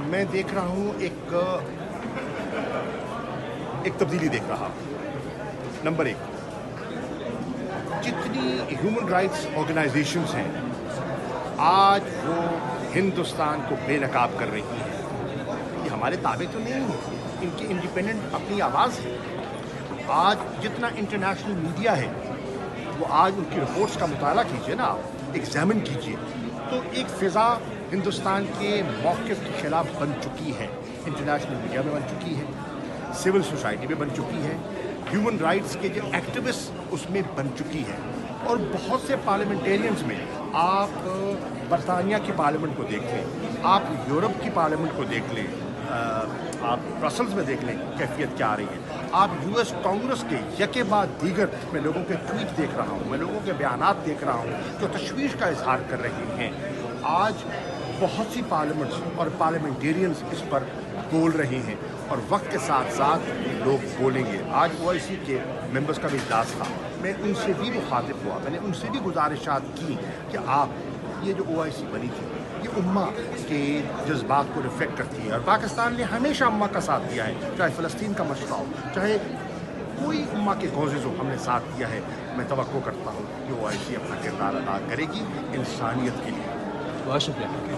میں دیکھ رہا ہوں ایک تبدیلی دیکھ رہا ہوں۔ نمبر ایک، جتنی ہیومن رائٹس آرگنائزیشنز ہیں آج وہ ہندوستان کو بے نقاب کر رہی ہیں۔ یہ ہمارے تابع تو نہیں ہیں، ان کی انڈیپینڈنٹ اپنی آواز ہے۔ آج جتنا انٹرنیشنل میڈیا ہے وہ آج ان کی رپورٹس کا مطالعہ کیجئے نا، آپ ایگزامن کیجئے، تو ایک فضا ہندوستان کے موقف کے خلاف بن چکی ہے، انٹرنیشنل میڈیا میں بن چکی ہے، سول سوسائٹی میں بن چکی ہے، ہیومن رائٹس کے جو ایکٹیوسٹ اس میں بن چکی ہے۔ اور بہت سے پارلیمنٹیرینز میں، آپ برطانیہ کی پارلیمنٹ کو دیکھ لیں، آپ یورپ کی پارلیمنٹ کو دیکھ لیں، آپ برسلز میں دیکھ لیں کیفیت کیا آ رہی ہے۔ آپ یو ایس کانگریس کے یکے بعد دیگر میں لوگوں کے ٹویٹ دیکھ رہا ہوں، میں لوگوں کے بیانات دیکھ رہا ہوں جو تشویش کا اظہار کر رہے ہیں۔ آج بہت سی پارلیمنٹس اور پارلیمنٹیرینز اس پر بول رہے ہیں، اور وقت کے ساتھ ساتھ لوگ بولیں گے۔ آج OIC کے ممبرس کا بھی اجلاس تھا، میں ان سے بھی مخاطب ہوا، میں نے ان سے بھی گزارشات کی کہ آپ یہ جو OIC بنی تھی یہ امہ کے جذبات کو ریفلیکٹ کرتی ہے، اور پاکستان نے ہمیشہ امہ کا ساتھ دیا ہے، چاہے فلسطین کا مسئلہ ہو، چاہے کوئی امہ کے کازز ہو، ہم نے ساتھ دیا ہے۔ میں توقع کرتا ہوں کہ OIC اپنا کردار ادا کرے گی انسانیت کے لیے۔ بہت شکریہ۔